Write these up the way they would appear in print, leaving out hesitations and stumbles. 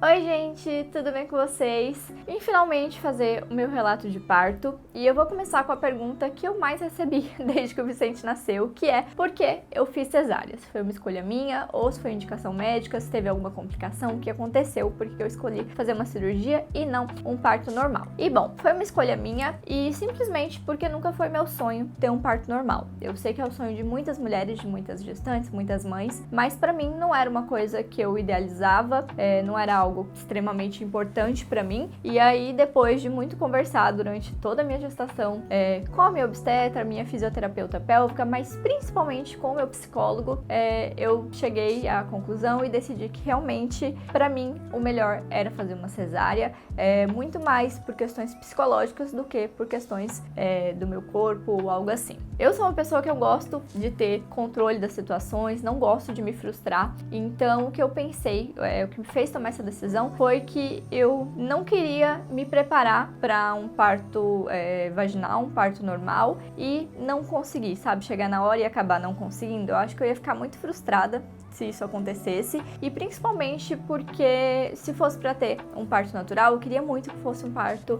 Oi gente, tudo bem com vocês? Vim finalmente fazer o meu relato de parto e eu vou começar com a pergunta que eu mais recebi desde que o Vicente nasceu, que é por que eu fiz cesárea? Se foi uma escolha minha ou se foi indicação médica, se teve alguma complicação, o que aconteceu, porque eu escolhi fazer uma cirurgia e não um parto normal. E bom, foi uma escolha minha e simplesmente porque nunca foi meu sonho ter um parto normal. Eu sei que é o sonho de muitas mulheres, de muitas gestantes, muitas mães, mas pra mim não era uma coisa que eu idealizava, não era algo extremamente importante pra mim. E aí, depois de muito conversar durante toda a minha gestação com a minha obstetra, minha fisioterapeuta pélvica, mas principalmente com o meu psicólogo, eu cheguei à conclusão e decidi que realmente, pra mim, o melhor era fazer uma cesárea, muito mais por questões psicológicas do que por questões do meu corpo ou algo assim. Eu sou uma pessoa que eu gosto de ter controle das situações, não gosto de me frustrar, então o que eu pensei, o que me fez tomar essa decisão foi que eu não queria me preparar para um parto vaginal, um parto normal e não conseguir, sabe? Chegar na hora e acabar não conseguindo. Eu acho que eu ia ficar muito frustrada se isso acontecesse, e principalmente porque se fosse para ter um parto natural, eu queria muito que fosse um parto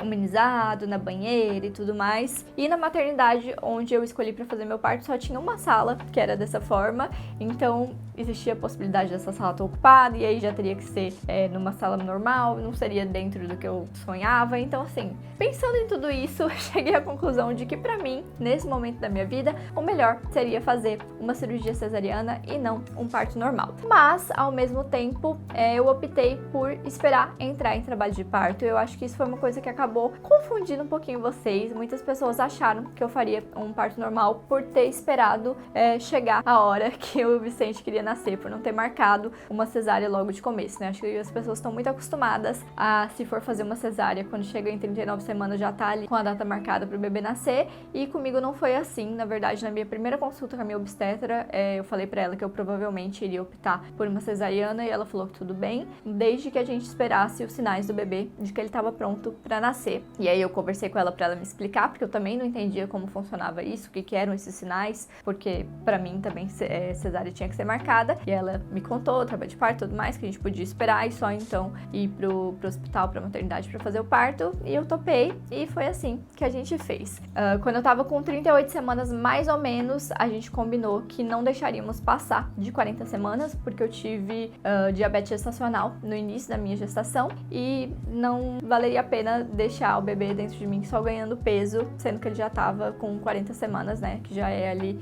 humanizado, na banheira e tudo mais. E na maternidade onde eu escolhi para fazer meu parto só tinha uma sala que era dessa forma, então existia a possibilidade dessa sala estar ocupada e aí já teria que ser numa sala normal, não seria dentro do que eu sonhava. Então assim, pensando em tudo isso, cheguei à conclusão de que pra mim, nesse momento da minha vida, o melhor seria fazer uma cirurgia cesariana e não um parto normal. Mas, ao mesmo tempo, eu optei por esperar entrar em trabalho de parto. Eu acho que isso foi uma coisa que acabou confundindo um pouquinho vocês. Muitas pessoas acharam que eu faria um parto normal por ter esperado chegar a hora que o Vicente queria nascer, por não ter marcado uma cesárea logo de começo, né? Acho que as pessoas estão muito acostumadas a, se for fazer uma cesárea, quando chega em 39 semanas já tá ali com a data marcada para o bebê nascer, e comigo não foi assim. Na verdade, na minha primeira consulta com a minha obstetra, eu falei para ela que eu provavelmente iria optar por uma cesariana e ela falou que tudo bem, desde que a gente esperasse os sinais do bebê de que ele estava pronto para nascer. E aí eu conversei com ela para ela me explicar, porque eu também não entendia como funcionava isso, o que eram esses sinais, porque para mim também cesárea tinha que ser marcada, e ela me contou o trabalho de parto e tudo mais, que a gente podia esperar e só então ir pro hospital, pra maternidade para fazer o parto, e eu topei e foi assim que a gente fez. Quando eu tava com 38 semanas mais ou menos, a gente combinou que não deixaríamos passar de 40 semanas, porque eu tive diabetes gestacional no início da minha gestação e não valeria a pena deixar o bebê dentro de mim só ganhando peso, sendo que ele já tava com 40 semanas, né, que já é ali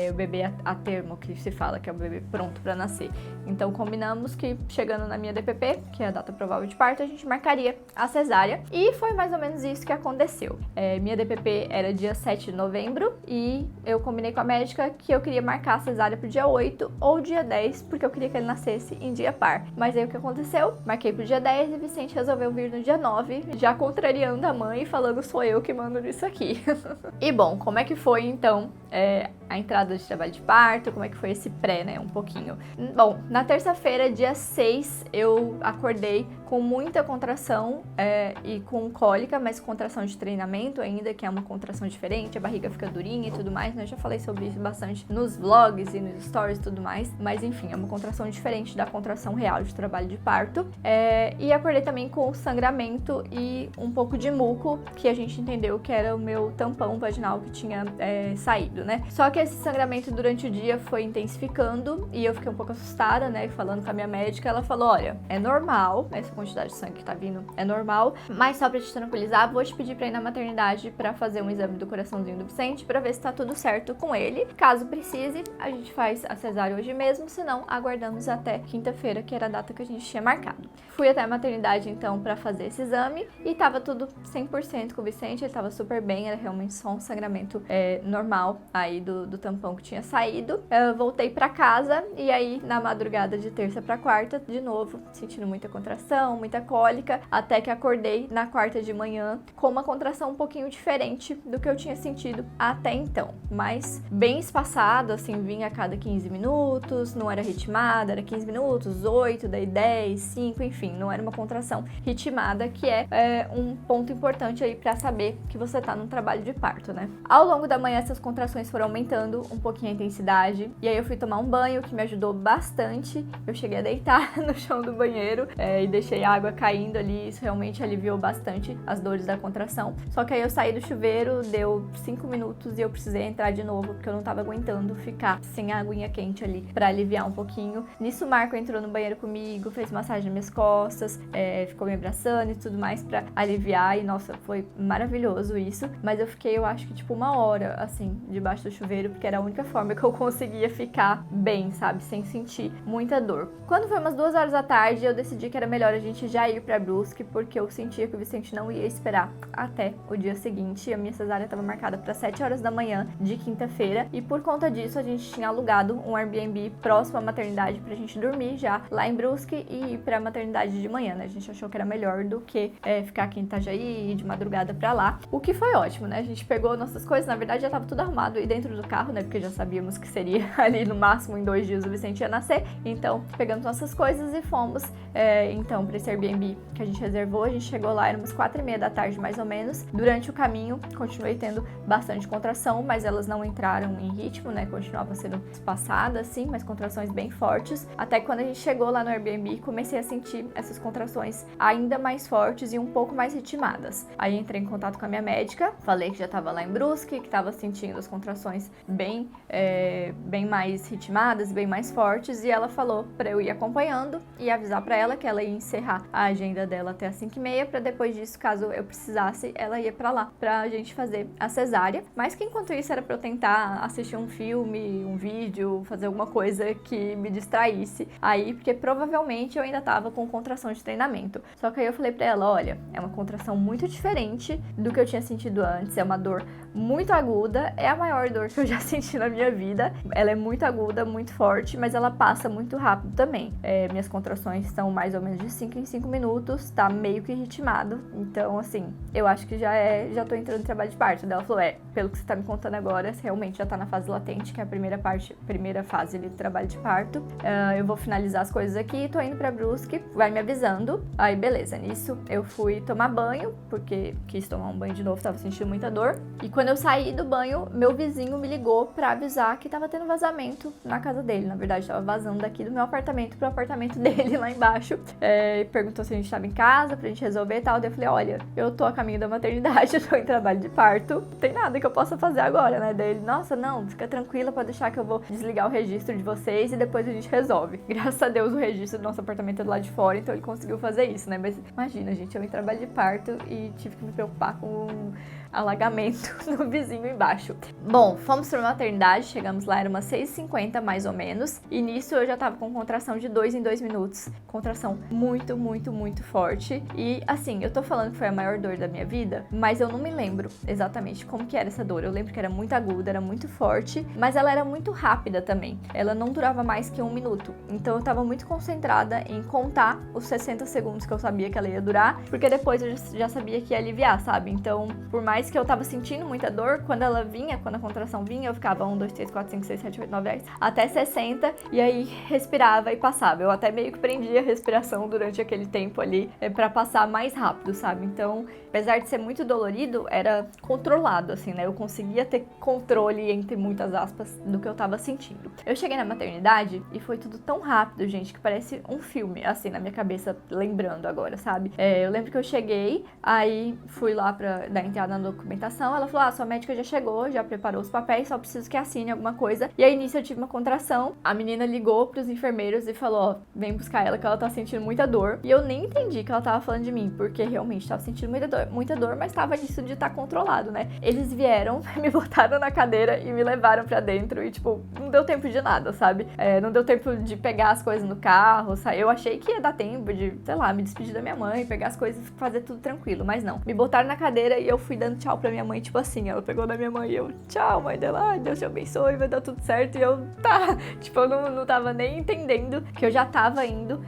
o bebê a termo, que se fala que é o bebê pronto para nascer. Então combinamos que chegando na minha DPP, que é a data provável de parto, a gente marcaria a cesárea, e foi mais ou menos isso que aconteceu. Minha DPP era dia 7 de novembro e eu combinei com a médica que eu queria marcar a cesárea pro dia 8 ou dia 10, porque eu queria que ele nascesse em dia par. Mas aí o que aconteceu? Marquei pro dia 10 e Vicente resolveu vir no dia 9, já contrariando a mãe e falando sou eu que mando nisso aqui. E bom, como é que foi então a entrada de trabalho de parto, como é que foi esse pré, né, um pouquinho. Bom, na terça-feira, dia 6, eu acordei com muita contração e com cólica, mas contração de treinamento ainda, que é uma contração diferente, a barriga fica durinha e tudo mais, né, eu já falei sobre isso bastante nos vlogs e nos stories e tudo mais, mas enfim, é uma contração diferente da contração real de trabalho de parto, e acordei também com sangramento e um pouco de muco, que a gente entendeu que era o meu tampão vaginal que tinha saído, né, só que esse sangramento durante o dia foi intensificando e eu fiquei um pouco assustada, né, falando com a minha médica, ela falou, olha, é normal, essa quantidade de sangue que tá vindo é normal, mas só pra te tranquilizar, vou te pedir pra ir na maternidade pra fazer um exame do coraçãozinho do Vicente pra ver se tá tudo certo com ele. Caso precise, a gente faz a cesárea hoje mesmo, senão aguardamos até quinta-feira, que era a data que a gente tinha marcado. Fui até a maternidade então pra fazer esse exame e tava tudo 100% com o Vicente, ele tava super bem, era realmente só um sangramento normal aí do tampão que tinha saído. Eu voltei pra casa e aí na madrugada de terça pra quarta, de novo, sentindo muita contração, muita cólica, até que acordei na quarta de manhã com uma contração um pouquinho diferente do que eu tinha sentido até então, mas bem espaçado, assim, vinha a cada 15 minutos, não era ritmada, era 15 minutos, 8, daí 10, 5, enfim, não era uma contração ritmada, que é um ponto importante aí pra saber que você tá num trabalho de parto, né? Ao longo da manhã essas contrações foram aumentando um pouquinho a intensidade, e aí eu fui tomar um banho, que me ajudou bastante bastante. Eu cheguei a deitar no chão do banheiro e deixei a água caindo ali. Isso realmente aliviou bastante as dores da contração. Só que aí eu saí do chuveiro, deu 5 minutos e eu precisei entrar de novo, porque eu não tava aguentando ficar sem a aguinha quente ali pra aliviar um pouquinho. Nisso o Marco entrou no banheiro comigo, fez massagem nas minhas costas, ficou me abraçando e tudo mais pra aliviar. E nossa, foi maravilhoso isso. Mas eu fiquei, eu acho que tipo 1 hora, assim, debaixo do chuveiro, porque era a única forma que eu conseguia ficar bem, sabe? Sem sentir muita dor. Quando foi umas 2 horas da tarde, eu decidi que era melhor a gente já ir pra Brusque, porque eu sentia que o Vicente não ia esperar até o dia seguinte. A minha cesárea estava marcada para 7 horas da manhã de quinta-feira, e por conta disso a gente tinha alugado um Airbnb próximo à maternidade pra gente dormir já lá em Brusque e ir pra maternidade de manhã, né? A gente achou que era melhor do que ficar aqui em Itajaí e ir de madrugada pra lá, o que foi ótimo, né? A gente pegou nossas coisas, na verdade já tava tudo arrumado e dentro do carro, né? Porque já sabíamos que seria ali no máximo em 2 dias o Vicente ia nascer, então pegamos nossas coisas e fomos então pra esse Airbnb que a gente reservou. A gente chegou lá, era umas 4h30 da tarde mais ou menos. Durante o caminho continuei tendo bastante contração, mas elas não entraram em ritmo, né? Continuavam sendo espaçadas, sim, mas contrações bem fortes. Até que quando a gente chegou lá no Airbnb, comecei a sentir essas contrações ainda mais fortes e um pouco mais ritmadas. Aí entrei em contato com a minha médica, falei que já estava lá em Brusque, que estava sentindo as contrações bem mais ritmadas, bem mais fortes, e ela falou para eu ir acompanhando e avisar para ela que ela ia encerrar a agenda dela até as 5h30, para depois disso, caso eu precisasse, ela ia pra lá pra gente fazer a cesárea. Mas que enquanto isso era pra eu tentar assistir um filme, um vídeo, fazer alguma coisa que me distraísse aí, porque provavelmente eu ainda tava com contração de treinamento. Só que aí eu falei pra ela, olha, é uma contração muito diferente do que eu tinha sentido antes, é uma dor muito aguda, é a maior dor que eu já senti na minha vida. Ela é muito aguda, muito forte, mas ela passa muito rápido também. Minhas contrações são mais ou menos de 5 em 5 minutos, tá meio que ritmado. Então, assim, eu acho que já tô entrando em trabalho de parto. Daí ela falou, pelo que você tá me contando agora, você realmente já tá na fase latente, que é a primeira fase ali do trabalho de parto. Eu vou finalizar as coisas aqui, tô indo pra Brusque, vai me avisando. Aí, beleza, nisso eu fui tomar banho, porque quis tomar um banho de novo, tava sentindo muita dor. E quando eu saí do banho, meu vizinho me ligou pra avisar que tava tendo vazamento na casa dele. Na verdade, tava vazando daqui do meu apartamento pro apartamento dele lá embaixo. Perguntou se a gente tava em casa pra gente resolver e tal. Daí eu falei, olha, eu tô a caminho da maternidade, eu tô em trabalho de parto, não tem nada que eu possa fazer agora, né? Daí ele, nossa, não, fica tranquila, pode deixar que eu vou desligar o registro de vocês e depois a gente resolve. Graças a Deus o registro do nosso apartamento é do lado de fora, então ele conseguiu fazer isso, né? Mas imagina, gente, eu em trabalho de parto e tive que me preocupar com alagamento no vizinho embaixo. Bom, fomos pra maternidade, chegamos lá, era umas 6h50 mais ou menos, e nisso eu já tava com contração de 2 em 2 minutos, contração muito, muito, muito forte, e assim, eu tô falando que foi a maior dor da minha vida, mas eu não me lembro exatamente como que era essa dor. Eu lembro que era muito aguda, era muito forte, mas ela era muito rápida também, ela não durava mais que 1 minuto, então eu tava muito concentrada em contar os 60 segundos que eu sabia que ela ia durar, porque depois eu já sabia que ia aliviar, sabe? Então, por mais que eu tava sentindo muita dor, quando a contração vinha, eu ficava 1, 2, 3, 4, 5, 6, 7, 8, 9, 10, até 60, e aí respirava e passava. Eu até meio que prendia a respiração durante aquele tempo ali, pra passar mais rápido, sabe? Então, apesar de ser muito dolorido, era controlado, assim, né? Eu conseguia ter controle, entre muitas aspas, do que eu tava sentindo. Eu cheguei na maternidade e foi tudo tão rápido, gente, que parece um filme, assim, na minha cabeça, lembrando agora, sabe? Eu lembro que eu cheguei, aí fui lá pra dar entrada na documentação, ela falou, sua médica já chegou, já preparou os papéis, só preciso que assine alguma coisa. E aí, nisso, eu tive uma contração, a menina ligou pros enfermeiros e falou, vem buscar ela, que ela tá sentindo muita dor. E eu nem entendi que ela tava falando de mim, porque realmente tava sentindo muita dor, mas tava nisso de estar controlado, né? Eles vieram, me botaram na cadeira e me levaram pra dentro e, tipo, não deu tempo de nada, sabe? Não deu tempo de pegar as coisas no carro, sabe? Eu achei que ia dar tempo de, sei lá, me despedir da minha mãe, pegar as coisas e fazer tudo tranquilo, mas não. Me botaram na cadeira e eu fui dando tchau pra minha mãe, tipo assim, ela pegou da minha mãe e eu, tchau, mãe dela, ai, Deus te abençoe, vai dar tudo certo, e eu, tá, tipo, eu não tava nem entendendo que eu já tava indo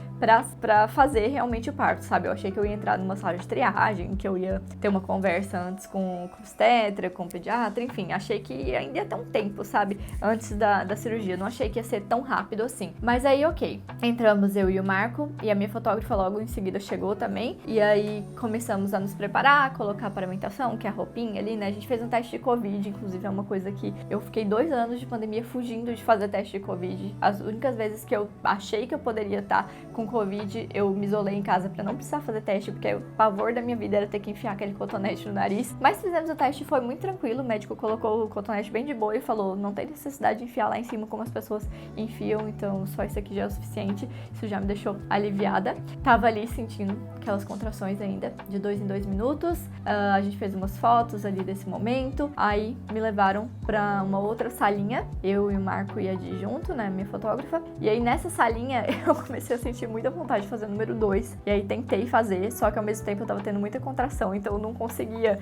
pra fazer realmente o parto, sabe? Eu achei que eu ia entrar numa sala de triagem, que eu ia ter uma conversa antes com o obstetra, com o pediatra, enfim, achei que ainda ia ter um tempo, sabe? Antes da cirurgia, não achei que ia ser tão rápido assim. Mas aí, ok, entramos eu e o Marco, e a minha fotógrafa logo em seguida chegou também, e aí começamos a nos preparar, colocar a paramentação, que é a roupinha ali, né? A gente fez um teste de Covid, inclusive é uma coisa que eu fiquei 2 anos de pandemia fugindo de fazer teste de Covid. As únicas vezes que eu achei que eu poderia estar com Covid, eu me isolei em casa pra não precisar fazer teste, porque o pavor da minha vida era ter que enfiar aquele cotonete no nariz. Mas fizemos o teste, foi muito tranquilo, o médico colocou o cotonete bem de boa e falou, não tem necessidade de enfiar lá em cima como as pessoas enfiam, então só isso aqui já é o suficiente. Isso já me deixou aliviada. Tava ali sentindo aquelas contrações ainda, de 2 em 2 minutos. A gente fez umas fotos ali desse momento, aí me levaram pra uma outra salinha, eu e o Marco e a Di junto, né, minha fotógrafa, e aí nessa salinha eu comecei a sentir muita vontade de fazer o número 2, e aí tentei fazer, só que ao mesmo tempo eu tava tendo muita contração, então eu não conseguia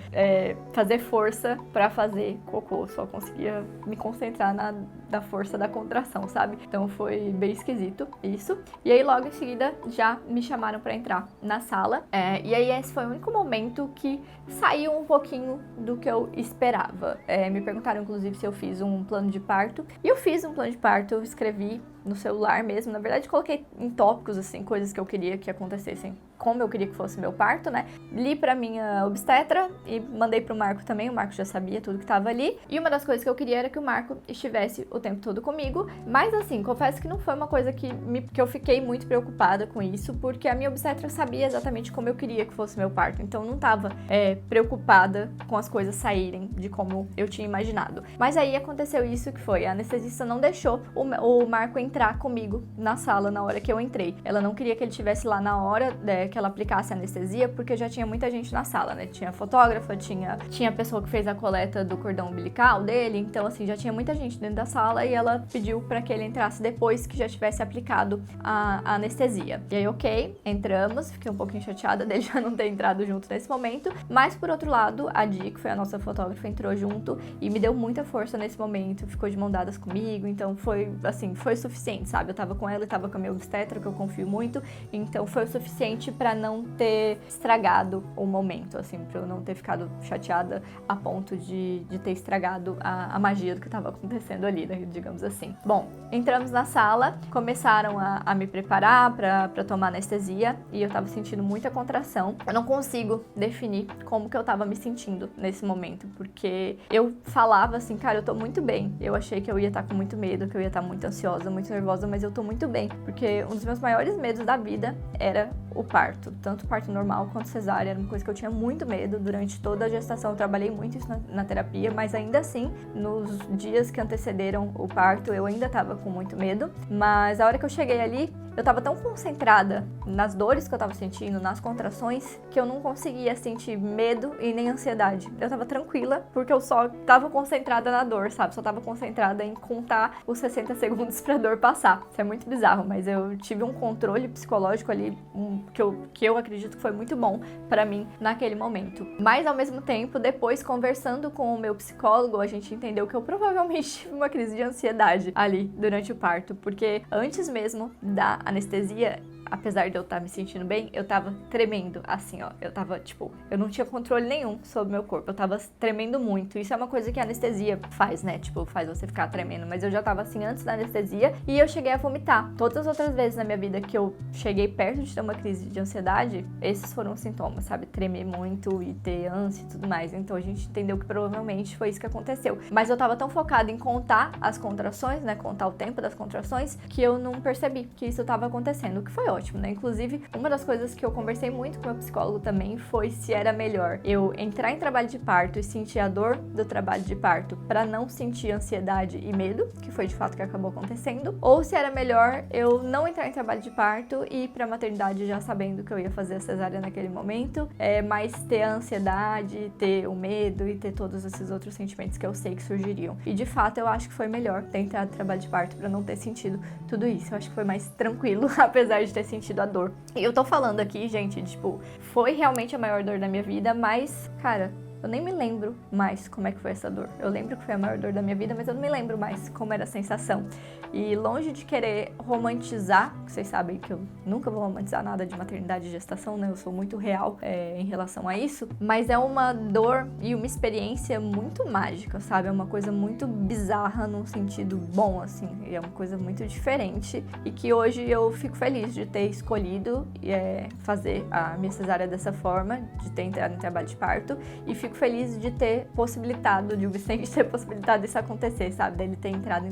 fazer força pra fazer cocô, só conseguia me concentrar na força da contração, sabe? Então foi bem esquisito isso, e aí logo em seguida já me chamaram pra entrar na sala, e aí esse foi o único momento que saiu um pouquinho do que eu esperava. Me perguntaram inclusive se eu fiz um plano de parto, e eu fiz um plano de parto, eu escrevi no celular mesmo, na verdade coloquei em tópicos assim, coisas que eu queria que acontecessem, como eu queria que fosse meu parto, né? Li pra minha obstetra e mandei pro Marco também, o Marco já sabia tudo que tava ali, e uma das coisas que eu queria era que o Marco estivesse o tempo todo comigo, mas assim, confesso que não foi uma coisa que eu fiquei muito preocupada com isso, porque a minha obstetra sabia exatamente como eu queria que fosse meu parto, então eu não tava preocupada com as coisas saírem de como eu tinha imaginado. Mas aí aconteceu isso, que foi, a anestesista não deixou o Marco entrar comigo na sala na hora que eu entrei. Ela não queria que ele estivesse lá na hora que ela aplicasse a anestesia, porque já tinha muita gente na sala, né? Tinha fotógrafa, tinha a pessoa que fez a coleta do cordão umbilical dele, então assim, já tinha muita gente dentro da sala e ela pediu pra que ele entrasse depois que já tivesse aplicado a anestesia. E aí, ok, entramos, fiquei um pouquinho chateada dele já não ter entrado junto nesse momento, mas por outro lado, a Di, que foi a nossa fotógrafa, entrou junto e me deu muita força nesse momento, ficou de mão dadas comigo, então foi, assim, foi suficiente, sabe? Eu tava com ela e tava com a minha obstetra, que eu confio muito, então foi o suficiente pra não ter estragado o momento, assim, pra eu não ter ficado chateada a ponto de ter estragado a magia do que tava acontecendo ali, né, digamos assim. Bom, entramos na sala, começaram a me preparar pra tomar anestesia e eu tava sentindo muita contração. Eu não consigo definir como que eu tava me sentindo nesse momento, porque eu falava assim, cara, eu tô muito bem. Eu achei que eu ia estar com muito medo, que eu ia estar muito ansiosa, muito nervosa, mas eu tô muito bem, porque um dos meus maiores medos da vida era o parto, tanto o parto normal quanto cesárea, era uma coisa que eu tinha muito medo durante toda a gestação. Eu trabalhei muito isso na terapia, mas ainda assim, nos dias que antecederam o parto, eu ainda tava com muito medo, mas a hora que eu cheguei ali, eu tava tão concentrada nas dores que eu tava sentindo, nas contrações, que eu não conseguia sentir medo e nem ansiedade. Eu tava tranquila, porque eu só tava concentrada na dor, sabe? Só tava concentrada em contar os 60 segundos pra dor passar. Isso é muito bizarro, mas eu tive um controle psicológico ali, que eu acredito que foi muito bom pra mim naquele momento. Mas ao mesmo tempo, depois conversando com o meu psicólogo, a gente entendeu que eu provavelmente tive uma crise de ansiedade ali durante o parto, porque antes mesmo da anestesia, apesar de eu estar me sentindo bem, eu tava tremendo, assim, ó. Eu tava, tipo, eu não tinha controle nenhum sobre o meu corpo. Eu tava tremendo muito. Isso é uma coisa que a anestesia faz, né? Tipo, faz você ficar tremendo. Mas eu já tava assim antes da anestesia e eu cheguei a vomitar. Todas as outras vezes na minha vida que eu cheguei perto de ter uma crise de ansiedade, esses foram os sintomas, sabe? Tremer muito e ter ânsia e tudo mais. Então a gente entendeu que provavelmente foi isso que aconteceu. Mas eu tava tão focada em contar as contrações, né? Contar o tempo das contrações, que eu não percebi que isso tava acontecendo, o que foi ótimo, né? Inclusive, uma das coisas que eu conversei muito com o meu psicólogo também foi se era melhor eu entrar em trabalho de parto e sentir a dor do trabalho de parto pra não sentir ansiedade e medo, que foi de fato que acabou acontecendo, ou se era melhor eu não entrar em trabalho de parto e ir pra maternidade já sabendo que eu ia fazer a cesárea naquele momento, mas ter a ansiedade, ter o medo e ter todos esses outros sentimentos que eu sei que surgiriam. E de fato eu acho que foi melhor ter entrado em trabalho de parto pra não ter sentido tudo isso. Eu acho que foi mais tranquilo, apesar de ter sentido a dor. E eu tô falando aqui, gente, tipo, foi realmente a maior dor da minha vida, mas, cara, eu nem me lembro mais como é que foi essa dor. Eu lembro que foi a maior dor da minha vida, mas eu não me lembro mais como era a sensação. E longe de querer romantizar, vocês sabem que eu nunca vou romantizar nada de maternidade e gestação, né? Eu sou muito real em relação a isso, mas é uma dor e uma experiência muito mágica, sabe? É uma coisa muito bizarra num sentido bom, assim, e é uma coisa muito diferente e que hoje eu fico feliz de ter escolhido fazer a minha cesárea dessa forma, de ter entrado em trabalho de parto, e fico feliz de ter possibilitado, de o Vicente ter possibilitado isso acontecer, sabe? Dele ter entrado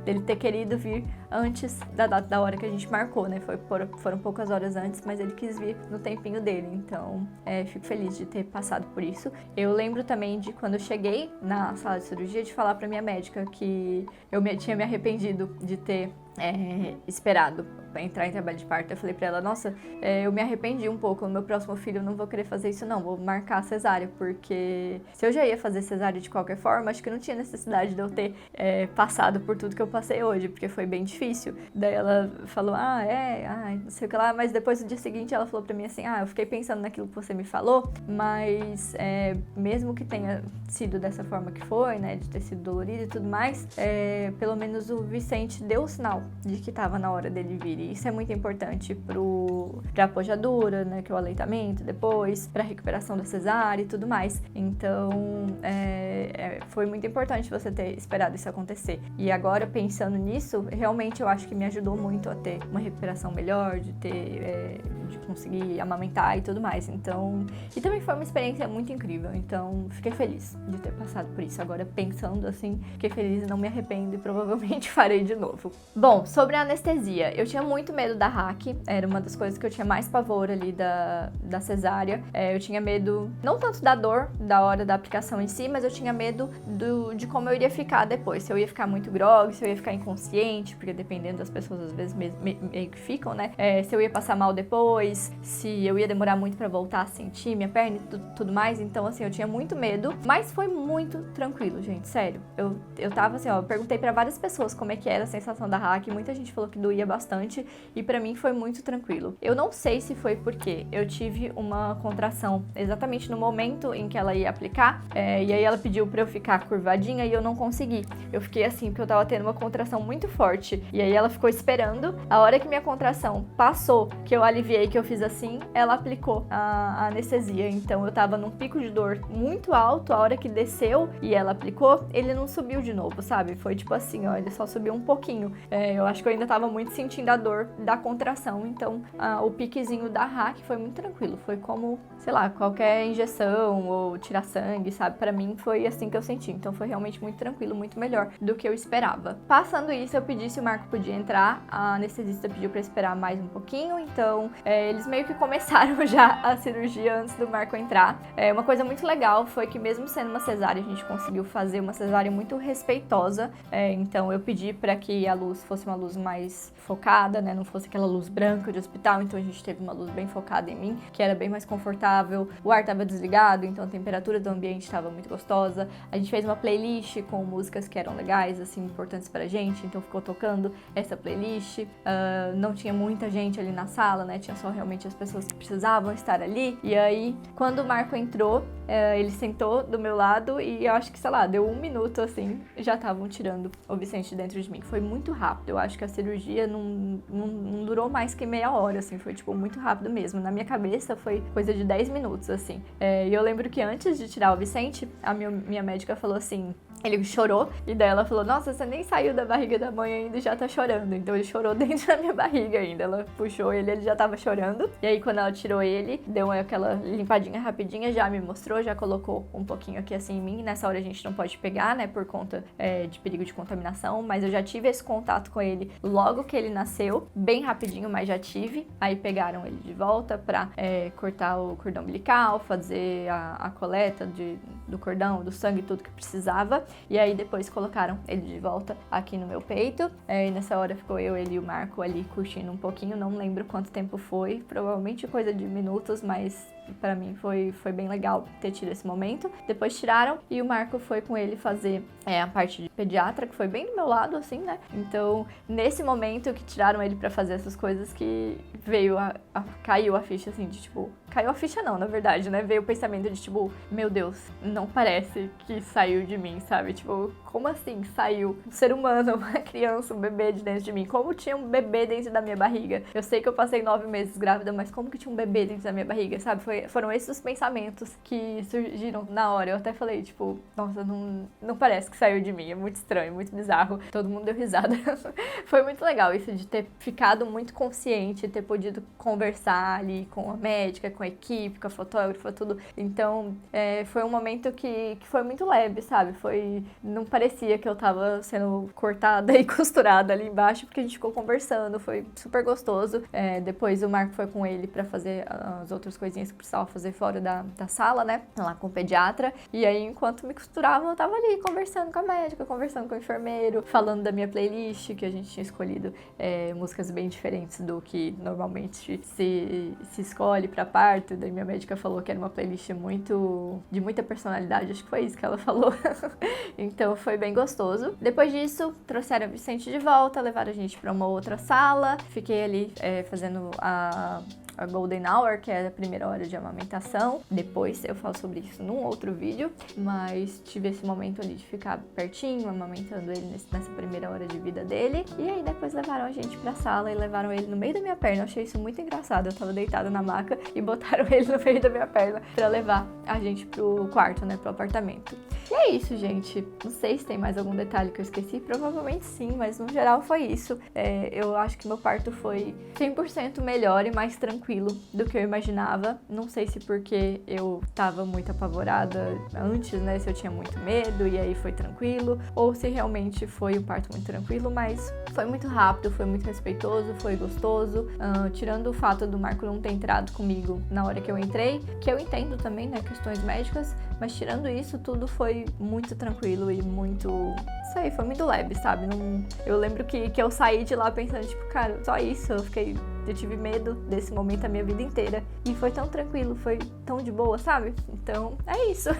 dele ter querido vir antes da data da hora que a gente marcou, né? Foram poucas horas antes, mas ele quis vir no tempinho dele, então fico feliz de ter passado por isso. Eu lembro também de quando eu cheguei na sala de cirurgia de falar pra minha médica que eu tinha me arrependido de ter esperado pra entrar em trabalho de parto. Eu falei pra ela, nossa, eu me arrependi um pouco, no meu próximo filho eu não vou querer fazer isso não, vou marcar a cesárea, porque se eu já ia fazer cesárea de qualquer forma, acho que não tinha necessidade de eu ter passado por tudo que eu passei hoje, porque foi bem difícil. Daí ela falou, não sei o que lá, mas depois no dia seguinte ela falou pra mim assim, eu fiquei pensando naquilo que você me falou, mas mesmo que tenha sido dessa forma que foi, né, de ter sido dolorido e tudo mais, pelo menos o Vicente deu o sinal de que estava na hora dele vir. E isso é muito importante pra apojadura, né, que é o aleitamento depois, pra recuperação da cesárea e tudo mais. Então, foi muito importante você ter esperado isso acontecer. E agora, pensando nisso, realmente eu acho que me ajudou muito a ter uma recuperação melhor, de conseguir amamentar e tudo mais. Então, e também foi uma experiência muito incrível. Então, fiquei feliz de ter passado por isso. Agora, pensando assim, fiquei feliz e não me arrependo e provavelmente farei de novo. Bom, sobre a anestesia, eu tinha muito medo da hack, era uma das coisas que eu tinha mais pavor ali da cesárea. Eu tinha medo, não tanto da dor, da hora da aplicação em si, mas eu tinha medo de como eu iria ficar depois, se eu ia ficar muito grog, se eu ia ficar inconsciente, porque dependendo das pessoas, às vezes meio que ficam, né? Se eu ia passar mal depois, se eu ia demorar muito pra voltar a sentir minha perna e tudo mais. Então, assim, eu tinha muito medo, mas foi muito tranquilo, gente, sério. Eu tava assim, eu perguntei pra várias pessoas como é que era a sensação da hack, muita gente falou que doía bastante e pra mim foi muito tranquilo. Eu não sei se foi porque eu tive uma contração exatamente no momento em que ela ia aplicar, e aí ela pediu pra eu ficar curvadinha e eu não consegui. Eu fiquei assim, porque eu tava tendo uma contração muito forte, e aí ela ficou esperando. A hora que minha contração passou, que eu aliviei, que eu fiz assim, ela aplicou a anestesia. Então eu tava num pico de dor muito alto, a hora que desceu e ela aplicou, ele não subiu de novo, sabe? Foi tipo assim, ó, ele só subiu um pouquinho. Eu acho que eu ainda tava muito sentindo a dor da contração, então o piquezinho da hack foi muito tranquilo. Foi como, sei lá, qualquer injeção ou tirar sangue, sabe? Pra mim foi assim que eu senti, então foi realmente muito tranquilo, muito melhor do que eu esperava. Passando isso, eu pedi se o Marco podia entrar, a anestesista pediu pra esperar mais um pouquinho, então eles meio que começaram já a cirurgia antes do Marco entrar. Uma coisa muito legal foi que mesmo sendo uma cesárea, a gente conseguiu fazer uma cesárea muito respeitosa, então eu pedi pra que a luz fosse uma luz mais focada, né, não fosse aquela luz branca de hospital, então a gente teve uma luz bem focada em mim, que era bem mais confortável, o ar tava desligado, então a temperatura do ambiente estava muito gostosa, a gente fez uma playlist com músicas que eram legais, assim, importantes pra gente, então ficou tocando essa playlist, não tinha muita gente ali na sala, né, tinha só realmente as pessoas que precisavam estar ali, e aí, quando o Marco entrou, ele sentou do meu lado e eu acho que, sei lá, deu 1 minuto, assim, já estavam tirando o Vicente dentro de mim, foi muito rápido, eu acho que a cirurgia não durou mais que meia hora, assim, foi, tipo, muito rápido mesmo, na minha cabeça foi coisa de 10 minutos, assim, e eu lembro que antes de tirar o Vicente, a minha médica falou assim, ele chorou, e daí ela falou, nossa, você nem saiu da barriga da mãe ainda e já tá chorando. Então ele chorou dentro da minha barriga ainda. Ela puxou ele já tava chorando. E aí quando ela tirou ele, deu aquela limpadinha rapidinha, já me mostrou, já colocou um pouquinho aqui assim em mim. Nessa hora a gente não pode pegar, né, por conta de perigo de contaminação. Mas eu já tive esse contato com ele logo que ele nasceu, bem rapidinho, mas já tive. Aí pegaram ele de volta pra cortar o cordão umbilical, fazer a coleta do cordão, do sangue, tudo que precisava. E aí depois colocaram ele de volta aqui no meu peito. E nessa hora ficou ele e o Marco ali curtindo um pouquinho. Não lembro quanto tempo foi. Provavelmente coisa de minutos, mas pra mim foi bem legal ter tido esse momento. Depois tiraram e o Marco foi com ele fazer a parte de pediatra, que foi bem do meu lado, assim, né? Então, nesse momento que tiraram ele pra fazer essas coisas que caiu a ficha, assim, de tipo, caiu a ficha não, na verdade, né? Veio o pensamento de tipo, meu Deus, não parece que saiu de mim, sabe? Tipo, como assim saiu um ser humano, uma criança, um bebê de dentro de mim? Como tinha um bebê dentro da minha barriga? Eu sei que eu passei 9 meses grávida, mas como que tinha um bebê dentro da minha barriga, sabe? Foram esses os pensamentos que surgiram na hora. Eu até falei, tipo, nossa, não parece que saiu de mim, é muito estranho, muito bizarro. Todo mundo deu risada. Foi muito legal isso de ter ficado muito consciente, ter podido conversar ali com a médica, com a equipe, com a fotógrafa, tudo. Então, foi um momento que foi muito leve, sabe? Não parecia que eu tava sendo cortada e costurada ali embaixo, porque a gente ficou conversando, foi super gostoso. Depois o Marco foi com ele pra fazer as outras coisinhas que precisava fazer fora da sala, né? Lá com o pediatra. E aí, enquanto me costuravam, eu tava ali conversando com a médica, conversando com o enfermeiro, falando da minha playlist, que a gente tinha escolhido músicas bem diferentes do que normalmente se escolhe pra parto. Daí minha médica falou que era uma playlist de muita personalidade, acho que foi isso que ela falou. Então foi bem gostoso. Depois disso, trouxeram a Vicente de volta, levaram a gente pra uma outra sala. Fiquei ali fazendo a Golden Hour, que é a primeira hora de amamentação. Depois eu falo sobre isso num outro vídeo, mas tive esse momento ali de ficar pertinho, amamentando ele nessa primeira hora de vida dele. E aí depois levaram a gente pra sala e levaram ele no meio da minha perna. Eu achei isso muito engraçado. Eu tava deitada na maca e botaram ele no meio da minha perna pra levar a gente pro quarto, né, pro apartamento. E é isso, gente. Não sei se tem mais algum detalhe que eu esqueci. Provavelmente sim, mas no geral foi isso. Eu acho que meu parto foi 100% melhor e mais tranquilo do que eu imaginava. Não sei se porque eu tava muito apavorada antes, né? Se eu tinha muito medo e aí foi tranquilo. Ou se realmente foi um parto muito tranquilo, mas foi muito rápido, foi muito respeitoso, foi gostoso. Tirando o fato do Marco não ter entrado comigo na hora que eu entrei, que eu entendo também, né? Questões médicas. Mas tirando isso, tudo foi muito tranquilo e muito... Isso aí, foi muito leve, sabe? Eu lembro que eu saí de lá pensando, tipo, cara, só isso. Eu tive medo desse momento a minha vida inteira. E foi tão tranquilo, foi tão de boa, sabe? Então, é isso.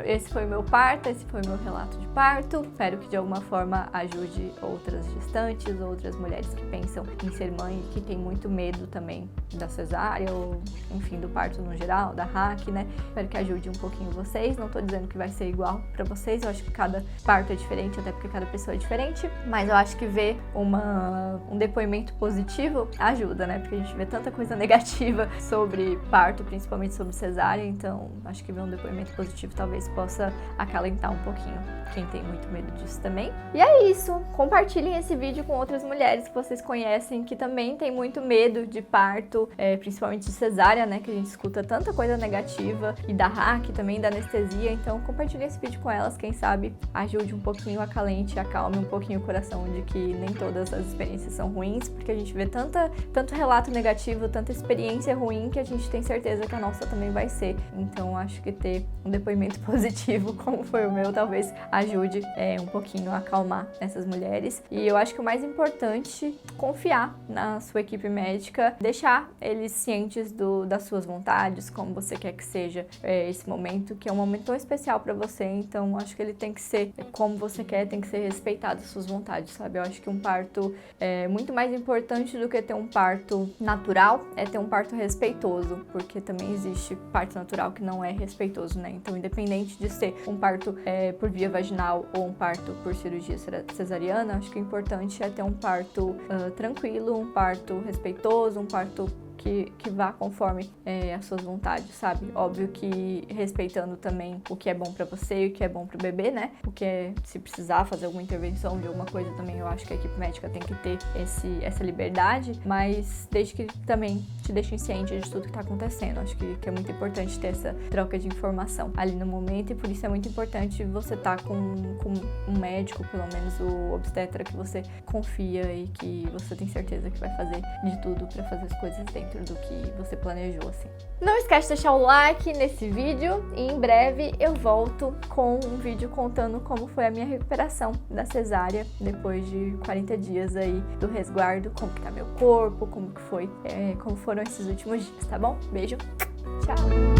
Esse foi o meu parto, esse foi o meu relato de parto. Espero que de alguma forma ajude outras gestantes, outras mulheres que pensam em ser mãe e que tem muito medo também da cesárea ou, enfim, do parto no geral, da RAC, né? Espero que ajude um pouquinho vocês. Não tô dizendo que vai ser igual pra vocês. Eu acho que cada parto é diferente, até porque cada pessoa é diferente. Mas eu acho que ver um depoimento positivo ajuda, né? Porque a gente vê tanta coisa negativa sobre parto, principalmente sobre cesárea, então acho que ver um depoimento positivo talvez possa acalentar um pouquinho quem tem muito medo disso também. E é isso, compartilhem esse vídeo com outras mulheres que vocês conhecem que também tem muito medo de parto, principalmente de cesárea, né? Que a gente escuta tanta coisa negativa, e da RAC também, da anestesia, então compartilhem esse vídeo com elas, quem sabe ajude um pouquinho, acalente, acalme um pouquinho o coração de que nem todas as experiências são ruins, porque a gente vê tanto relato negativo, tanta experiência ruim que a gente tem certeza que a nossa também vai ser. Então acho que ter um depoimento positivo, como foi o meu, talvez ajude um pouquinho a acalmar essas mulheres. E eu acho que o mais importante, confiar na sua equipe médica, deixar eles cientes das suas vontades, como você quer que seja esse momento, que é um momento tão especial pra você. Então acho que ele tem que ser como você quer, tem que ser respeitado as suas vontades, sabe? Eu acho que um parto é muito mais importante do que ter um parto natural, é ter um parto respeitoso, porque também existe parto natural que não é respeitoso, né? Então, independente de ser um parto por via vaginal ou um parto por cirurgia cesariana, acho que o importante é ter um parto tranquilo, um parto respeitoso, um parto que vá conforme as suas vontades, sabe? Óbvio que respeitando também o que é bom pra você e o que é bom pro bebê, né? Porque se precisar fazer alguma intervenção de alguma coisa também, eu acho que a equipe médica tem que ter essa liberdade, mas desde que também te deixem ciente de tudo que tá acontecendo. Acho que é muito importante ter essa troca de informação ali no momento, e por isso é muito importante você estar com um médico, pelo menos o obstetra, que você confia e que você tem certeza que vai fazer de tudo pra fazer as coisas dentro do que você planejou, assim. Não esquece de deixar o like nesse vídeo e em breve eu volto com um vídeo contando como foi a minha recuperação da cesárea depois de 40 dias aí do resguardo, como que tá meu corpo, como foram esses últimos dias, tá bom? Beijo, tchau!